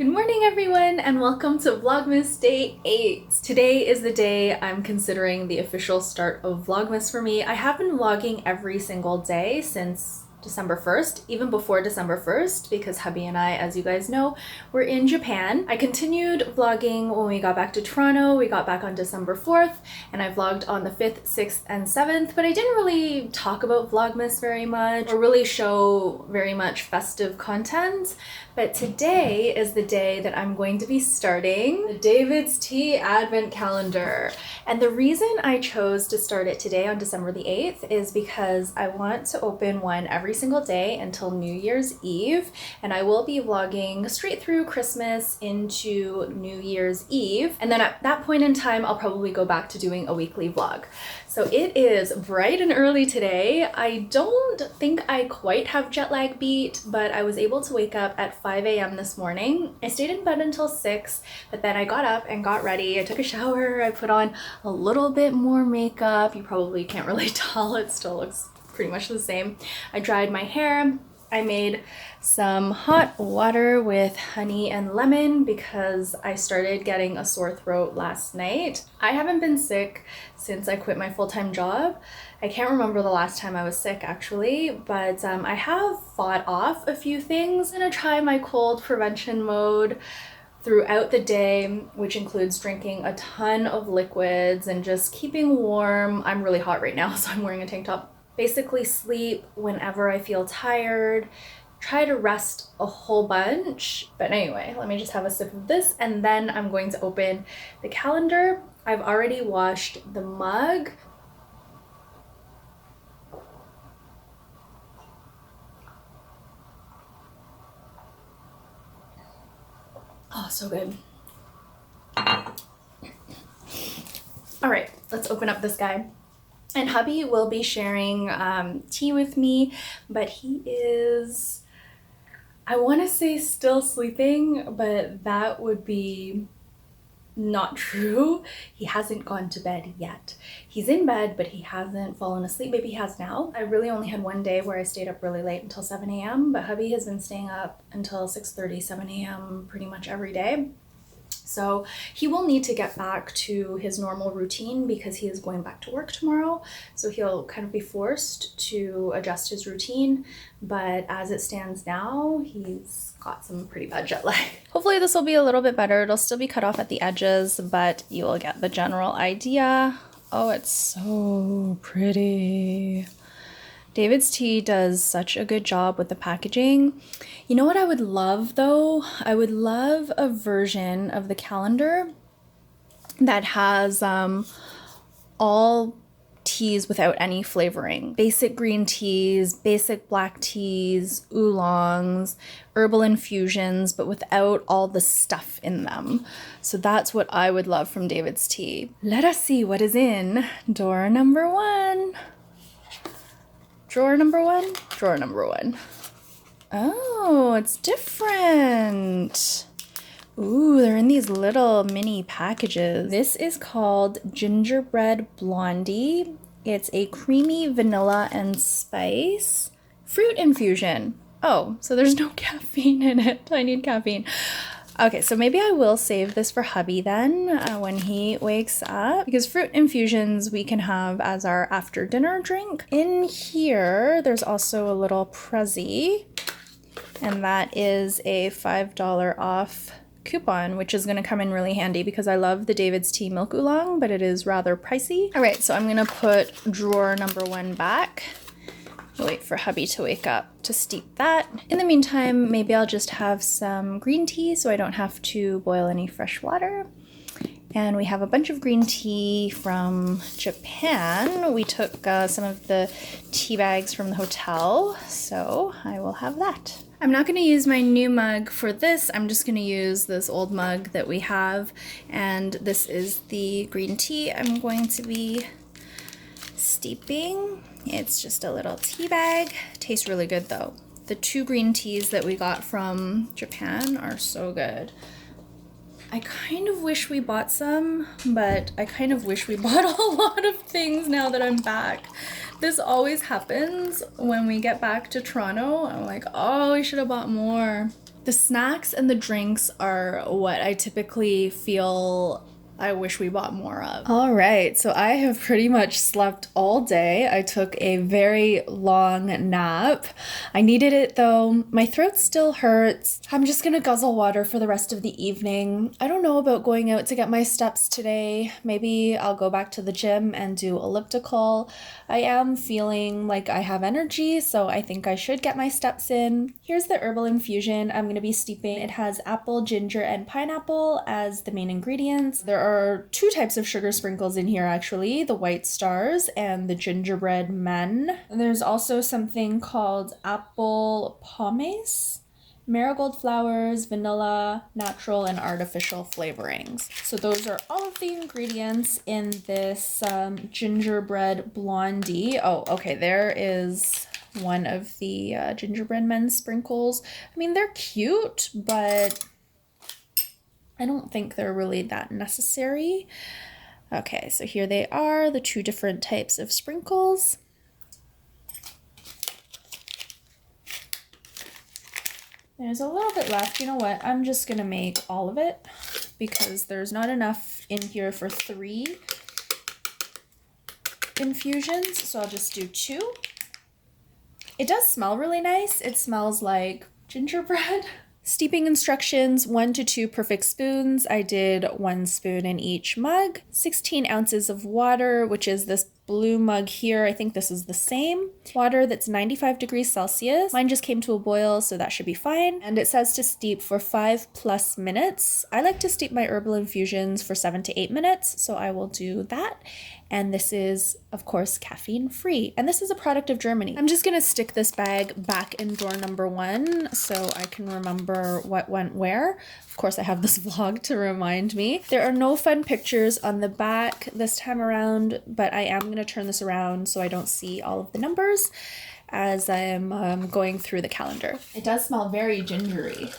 Good morning everyone and welcome to Vlogmas Day 8. Today is the day I'm considering the official start of Vlogmas for me. I have been vlogging every single day since December 1st, even before December 1st, because hubby and I, as you guys know, were in Japan. I continued vlogging when we got back to Toronto. We got back on December 4th and I vlogged on the 5th, 6th, and 7th, but I didn't really talk about Vlogmas very much or really show very much festive content. But today is the day that I'm going to be starting the David's Tea Advent Calendar. And the reason I chose to start it today on December the 8th is because I want to open one every single day until New Year's Eve. And I will be vlogging straight through Christmas into New Year's Eve. And then at that point in time, I'll probably go back to doing a weekly vlog. So it is bright and early today. I don't think I quite have jet lag beat, but I was able to wake up at 5 a.m. this morning. I stayed in bed until 6, but then I got up and got ready. I took a shower. I put on a little bit more makeup. You probably can't really tell. It still looks pretty much the same. I dried my hair. I made some hot water with honey and lemon because I started getting a sore throat last night. I haven't been sick since I quit my full-time job. I can't remember the last time I was sick actually, but I have fought off a few things. I'm gonna try my cold prevention mode throughout the day, which includes drinking a ton of liquids and just keeping warm. I'm really hot right now, so I'm wearing a tank top. Basically sleep whenever I feel tired, try to rest a whole bunch. But anyway, let me just have a sip of this and then I'm going to open the calendar. I've already washed the mug. Oh, so good. All right, let's open up this guy. And hubby will be sharing tea with me, but he is, I want to say still sleeping, but that would be not true. He hasn't gone to bed yet. He's in bed, but he hasn't fallen asleep. Maybe he has now. I really only had one day where I stayed up really late until 7 a.m., but hubby has been staying up until 6:30, 7 a.m. pretty much every day. So he will need to get back to his normal routine because he is going back to work tomorrow. So he'll kind of be forced to adjust his routine. But as it stands now, he's got some pretty bad jet lag. Hopefully this will be a little bit better. It'll still be cut off at the edges, but you will get the general idea. Oh, it's so pretty. David's Tea does such a good job with the packaging. You know what I would love though? I would love a version of the calendar that has all teas without any flavoring. Basic green teas, basic black teas, oolongs, herbal infusions, but without all the stuff in them. So that's what I would love from David's Tea. Let us see what is in door number 1. Drawer number 1? Drawer number 1. Oh, it's different. Ooh, they're in these little mini packages. This is called Gingerbread Blondie. It's a creamy vanilla and spice fruit infusion. Oh, so there's no caffeine in it. I need caffeine. Okay, so maybe I will save this for hubby then when he wakes up, because fruit infusions we can have as our after dinner drink. In here, there's also a little Prezi, and that is a $5 off coupon, which is going to come in really handy because I love the David's Tea Milk Oolong, but it is rather pricey. All right, so I'm going to put drawer number 1 back. Wait for hubby to wake up to steep that. In the meantime, maybe I'll just have some green tea so I don't have to boil any fresh water. And we have a bunch of green tea from Japan. We took some of the tea bags from the hotel, so I will have that. I'm not going to use my new mug for this. I'm just going to use this old mug that we have. And this is the green tea I'm going to be steeping. It's just a little tea bag. Tastes really good though. The 2 green teas that we got from Japan are so good. I kind of wish we bought some, but I kind of wish we bought a lot of things now that I'm back. This always happens when we get back to Toronto. I'm like, oh, we should have bought more. The snacks and the drinks are what I typically feel I wish we bought more of. All right, so I have pretty much slept all day. I took a very long nap. I needed it though. My throat still hurts. I'm just gonna guzzle water for the rest of the evening. I don't know about going out to get my steps today. Maybe I'll go back to the gym and do elliptical. I am feeling like I have energy, so I think I should get my steps in. Here's the herbal infusion I'm gonna be steeping. It has apple, ginger, and pineapple as the main ingredients. There are 2 types of sugar sprinkles in here actually, the white stars and the gingerbread men. And there's also something called apple pomace, marigold flowers, vanilla, natural, and artificial flavorings. So those are all of the ingredients in this gingerbread blondie. Oh, okay, there is one of the gingerbread men sprinkles. I mean, they're cute, but I don't think they're really that necessary. Okay, so here they are, the 2 different types of sprinkles. There's a little bit left. You know what? I'm just gonna make all of it because there's not enough in here for 3 infusions, so I'll just do 2. It does smell really nice. It smells like gingerbread. Steeping instructions, 1 to 2 perfect spoons. I did 1 spoon in each mug. 16 ounces of water, which is this blue mug here. I think this is the same. Water that's 95 degrees Celsius. Mine just came to a boil, so that should be fine. And it says to steep for 5+ minutes. I like to steep my herbal infusions for 7 to 8 minutes, so I will do that. And this is, of course, caffeine free. And this is a product of Germany. I'm just gonna stick this bag back in drawer number 1 so I can remember what went where. Of course, I have this vlog to remind me. There are no fun pictures on the back this time around, but I am gonna turn this around so I don't see all of the numbers as I am going through the calendar. It does smell very gingery,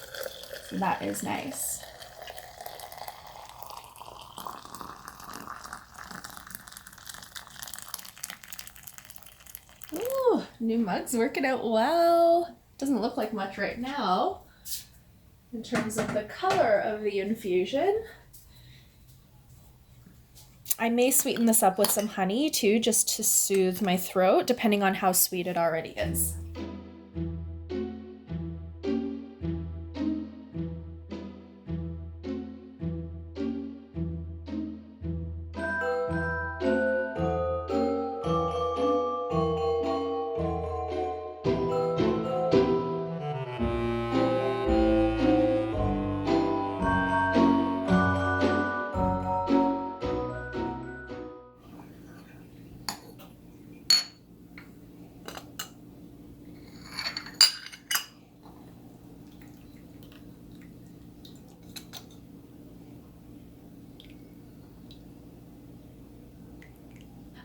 so that is nice. Ooh, new mug's working out well. Doesn't look like much right now in terms of the color of the infusion. I may sweeten this up with some honey too, just to soothe my throat, depending on how sweet it already is.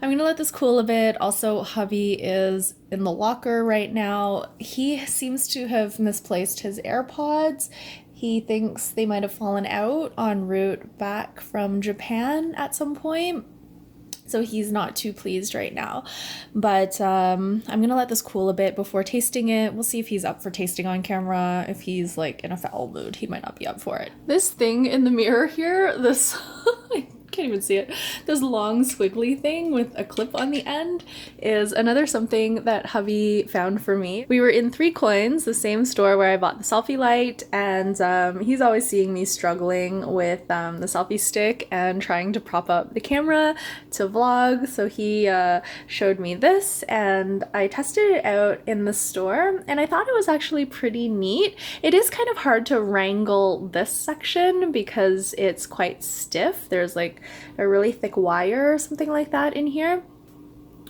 I'm gonna let this cool a bit. Also, Hubby is in the locker right now. He seems to have misplaced his AirPods. He thinks they might have fallen out en route back from Japan at some point. So he's not too pleased right now. But I'm gonna let this cool a bit before tasting it. We'll see if he's up for tasting on camera. If he's like in a foul mood, he might not be up for it. This thing in the mirror here, this I can't even see it. This long squiggly thing with a clip on the end is another something that Hubby found for me. We were in 3 Coins, the same store where I bought the selfie light, and he's always seeing me struggling with the selfie stick and trying to prop up the camera to vlog. So he showed me this and I tested it out in the store and I thought it was actually pretty neat. It is kind of hard to wrangle this section because it's quite stiff. There's like a really thick wire or something like that in here,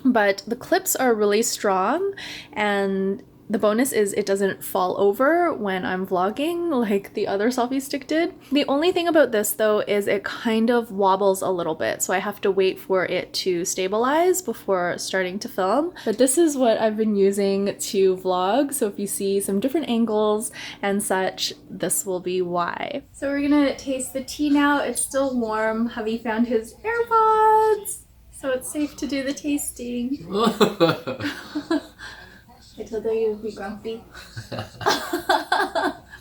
but the clips are really strong, and the bonus is it doesn't fall over when I'm vlogging like the other selfie stick did. The only thing about this though is it kind of wobbles a little bit, so I have to wait for it to stabilize before starting to film. But this is what I've been using to vlog, so if you see some different angles and such, this will be why. So we're gonna taste the tea now. It's still warm. Hubby found his AirPods, so it's safe to do the tasting. I told her you would be grumpy.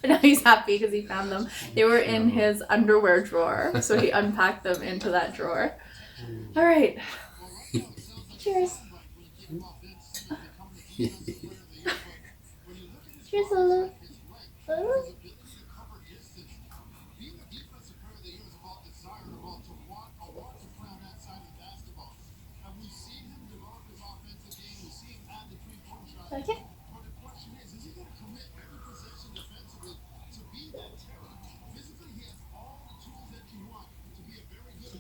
Now he's happy because he found them. They were in his underwear drawer, so he unpacked them into that drawer. All right. Cheers. Cheers, Lulu. Lulu. Okay.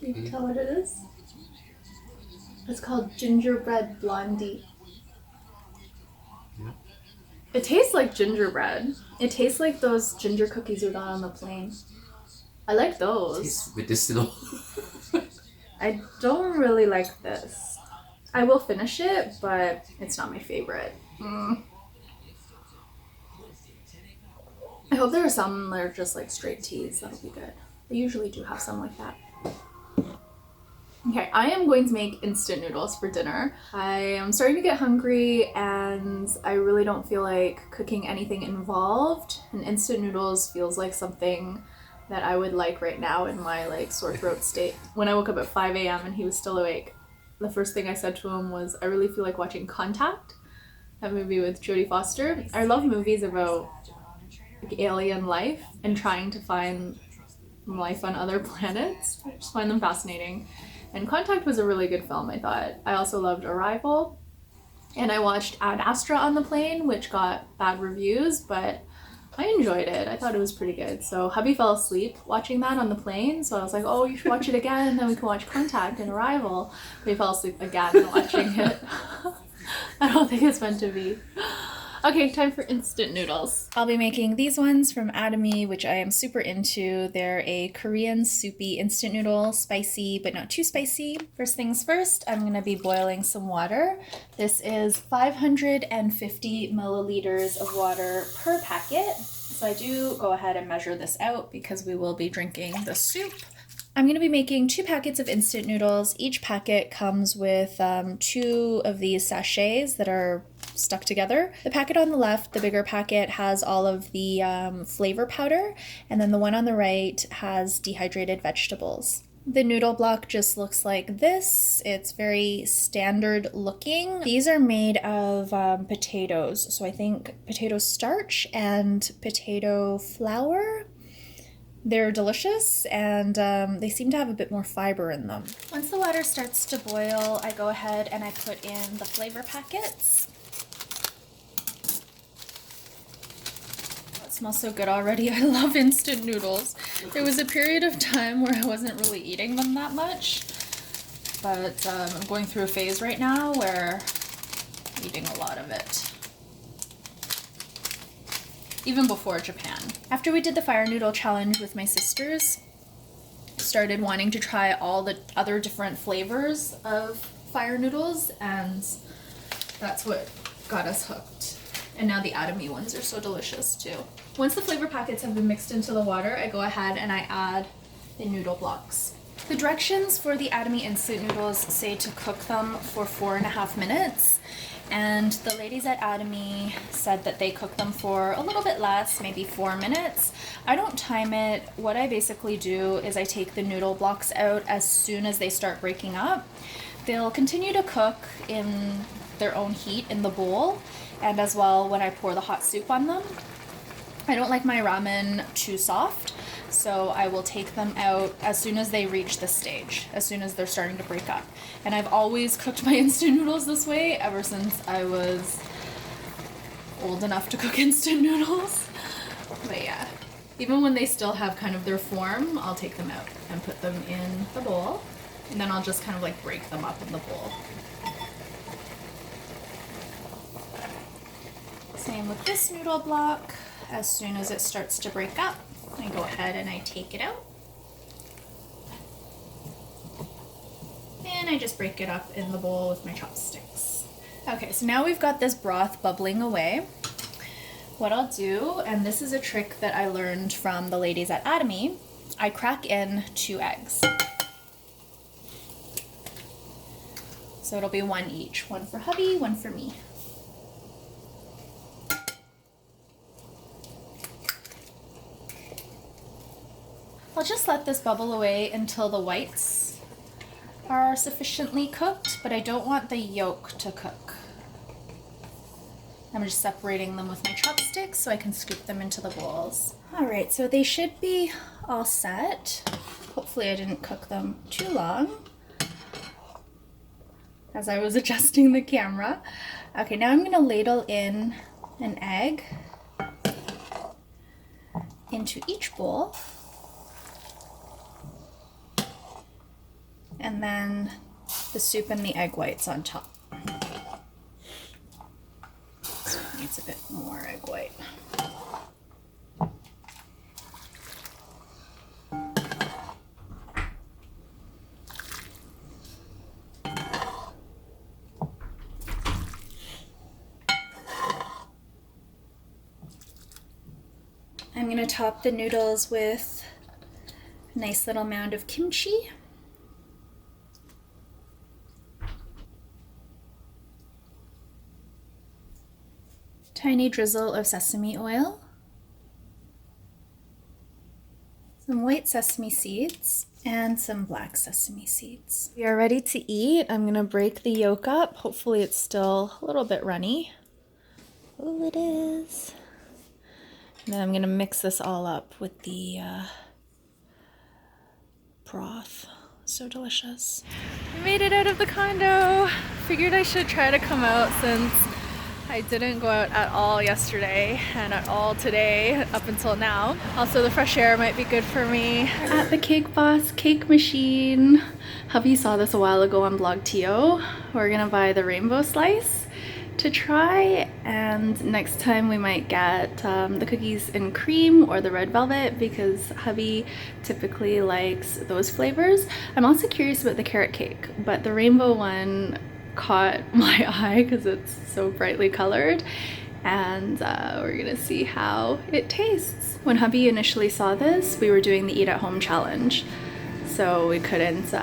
You can tell what it is? It's called Gingerbread Blondie. Yeah. It tastes like gingerbread. It tastes like those ginger cookies we got on the plane. I like those. It tastes medicinal. I don't really like this. I will finish it, but it's not my favorite. I hope there are some that are just like straight teas. That'll be good. They usually do have some like that. Okay, I am going to make instant noodles for dinner. I am starting to get hungry and I really don't feel like cooking anything involved. And instant noodles feels like something that I would like right now in my like sore throat state. When I woke up at 5 a.m. and he was still awake, the first thing I said to him was, I really feel like watching Contact, that movie with Jodie Foster. I love movies about like alien life and trying to find life on other planets. I just find them fascinating. And Contact was a really good film, I thought. I also loved Arrival. And I watched Ad Astra on the plane, which got bad reviews, but I enjoyed it. I thought it was pretty good. So hubby fell asleep watching that on the plane, so I was like, oh, you should watch it again, and then we can watch Contact and Arrival. But he fell asleep again watching it. I don't think it's meant to be. Okay, time for instant noodles. I'll be making these ones from Atomy, which I am super into. They're a Korean soupy instant noodle, spicy but not too spicy. First things first, I'm gonna be boiling some water. This is 550 milliliters of water per packet. So I do go ahead and measure this out because we will be drinking the soup. I'm going to be making 2 packets of instant noodles. Each packet comes with 2 of these sachets that are stuck together. The packet on the left, the bigger packet, has all of the flavor powder, and then the one on the right has dehydrated vegetables. The noodle block just looks like this. It's very standard looking. These are made of potatoes, so I think potato starch and potato flour. They're delicious and they seem to have a bit more fiber in them. Once the water starts to boil, I go ahead and I put in the flavor packets. That smells so good already. I love instant noodles. There was a period of time where I wasn't really eating them that much, but I'm going through a phase right now where I'm eating a lot of it. Even before Japan. After we did the fire noodle challenge with my sisters, I started wanting to try all the other different flavors of fire noodles, and that's what got us hooked. And now the Atomy ones are so delicious too. Once the flavor packets have been mixed into the water, I go ahead and I add the noodle blocks. The directions for the Atomy instant noodles say to cook them for 4.5 minutes. And the ladies at Atomy said that they cook them for a little bit less, maybe 4 minutes. I don't time it. What I basically do is I take the noodle blocks out as soon as they start breaking up. They'll continue to cook in their own heat in the bowl, and as well when I pour the hot soup on them. I don't like my ramen too soft, so I will take them out as soon as they reach this stage, as soon as they're starting to break up. And I've always cooked my instant noodles this way ever since I was old enough to cook instant noodles. But yeah, even when they still have kind of their form, I'll take them out and put them in the bowl, and then I'll just kind of like break them up in the bowl. Same with this noodle block. As soon as it starts to break up, I go ahead and I take it out. And I just break it up in the bowl with my chopsticks. Okay, so now we've got this broth bubbling away. What I'll do, and this is a trick that I learned from the ladies at Atomy, I crack in 2 eggs. So it'll be 1 each. 1 for hubby, 1 for me. I'll just let this bubble away until the whites are sufficiently cooked, but I don't want the yolk to cook. I'm just separating them with my chopsticks so I can scoop them into the bowls. All right, so they should be all set. Hopefully I didn't cook them too long as I was adjusting the camera. Okay, now I'm gonna ladle in an egg into each bowl. And then the soup and the egg whites on top. So it needs a bit more egg white. I'm going to top the noodles with a nice little mound of kimchi. Tiny drizzle of sesame oil. Some white sesame seeds and some black sesame seeds. We are ready to eat. I'm going to break the yolk up. Hopefully it's still a little bit runny. Oh, it is. And then I'm going to mix this all up with the broth. So delicious. I made it out of the condo. Figured I should try to come out since I didn't go out at all yesterday and at all today up until now. Also, the fresh air might be good for me. At the Cake Boss cake machine. Hubby saw this a while ago on Vlogtio. We're gonna buy the rainbow slice to try, and next time we might get the cookies in cream or the red velvet because hubby typically likes those flavors. I'm also curious about the carrot cake, but the rainbow one caught my eye because it's so brightly colored, and we're gonna see how it tastes. When hubby initially saw this, we were doing the eat at home challenge, so we couldn't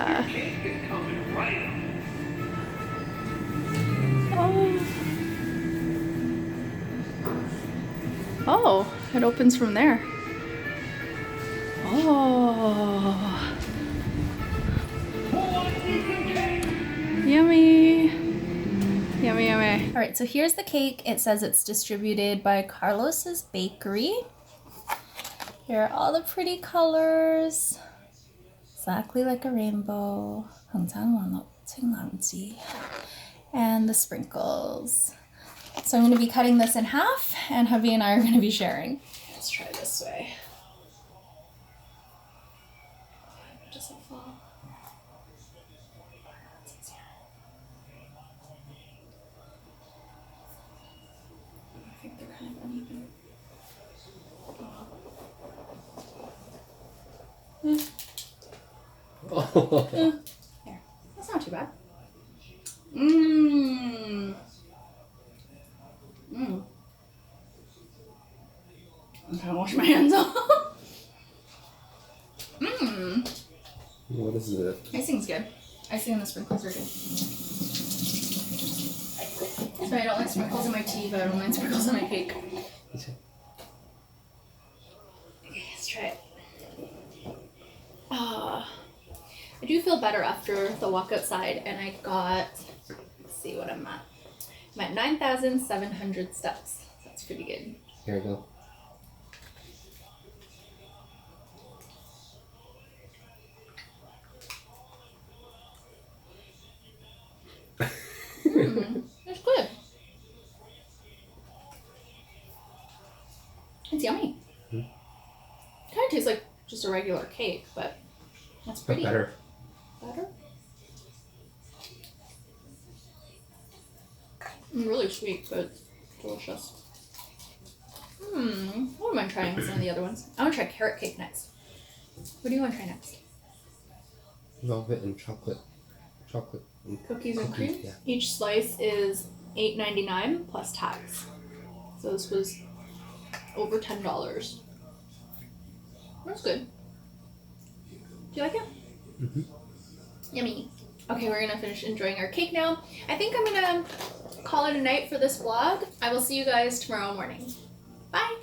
Oh, it opens from there. Oh, yummy. Yummy, yummy. All right, so here's the cake. It says it's distributed by Carlos's Bakery. Here are all the pretty colors. Exactly like a rainbow. And the sprinkles. So I'm going to be cutting this in half, and hubby and I are going to be sharing. Let's try this way. It doesn't fall. I think they're kind of uneven. There. That's not too bad. Mmm. Mmm. I'm trying to wash my hands off. Mmm. What is it? Icing's good. Icing and the sprinkles are good. Sorry, I don't like sprinkles in my tea, but I don't mind sprinkles in my cake. Okay, let's try it. I do feel better after the walk outside, and I got, let's see what I'm at. I'm at 9,700 steps. That's pretty good. Here we go. It's good. It's yummy. Kind of tastes like just a regular cake, but that's pretty. Better. Better? Really sweet, but delicious. I wouldn't mind trying some of the other ones. I want to try carrot cake next. What do you want to try next? Velvet and chocolate. Chocolate. And Cookies and cream? Yeah. Each slice is $8.99 plus tax. So this was over $10. That's good. Do you like it? Mm-hmm. Yummy. Okay, we're gonna finish enjoying our cake now. I think I'm gonna call it a night for this vlog. I will see you guys tomorrow morning. Bye!